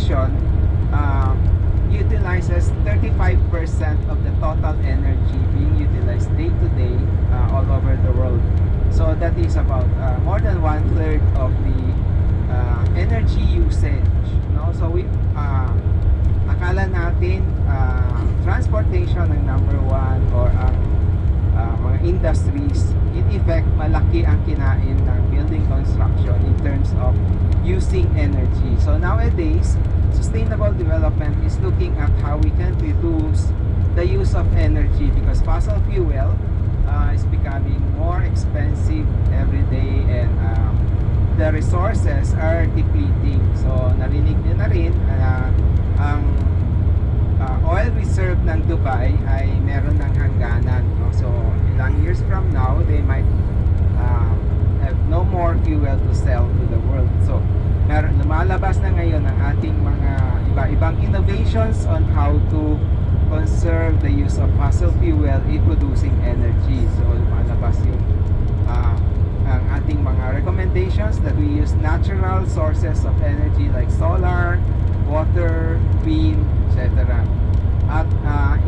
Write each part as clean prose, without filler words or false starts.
construction utilizes 35% of the total energy being utilized day to day all over the world. So that is about more than 1/3 of the energy usage. No? So we akala natin transportation ang number one or ang mga industries. In effect, malaki ang kinain ng building construction in terms of using energy. So nowadays, sustainable development is looking at how we can reduce the use of energy because fossil fuel is becoming more expensive every day and the resources are depleting. So narinig nyo na rin ang oil reserve ng Dubai ay meron ng hangganan, no? So ilang years from now they might have no more fuel to sell to the world. So lumalabas na ngayon ang ating mga iba-ibang innovations on how to conserve the use of fossil fuel in producing energy. So lumalabas yung ang ating mga recommendations that we use natural sources of energy like solar, water, wind, etc. At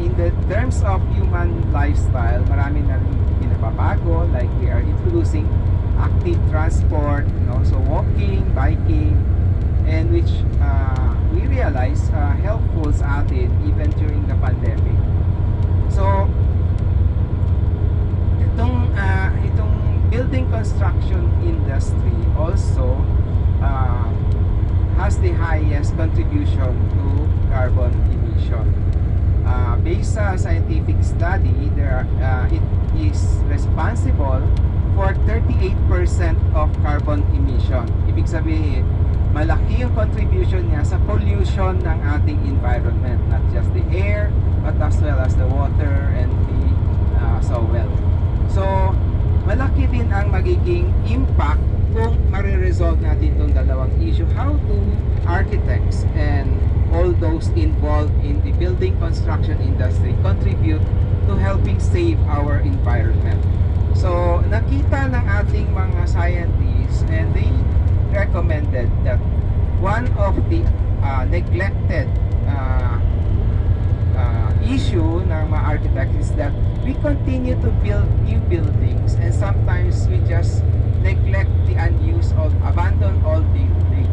in the terms of human lifestyle, marami na rin pinababago, like we are introducing active transport, so walking, biking, and which we realize helpful sa atin even during the pandemic. So itong building construction industry also has the highest contribution to carbon emission. Based sa scientific study, it is responsible for 38% of carbon emission. Ibig sabihin, malaki yung contribution niya sa pollution ng ating environment, not just the air, but as well as the water and the soil. So, malaki din ang magiging impact kung mariresolve natin itong dalawang issue. How do architects and all those involved in the building construction industry contribute to helping save our environment? So, nakita ng ating mga scientists and they recommended that one of the neglected issue ng mga architects is that we continue to build new buildings and sometimes we just neglect the unused or abandon old buildings.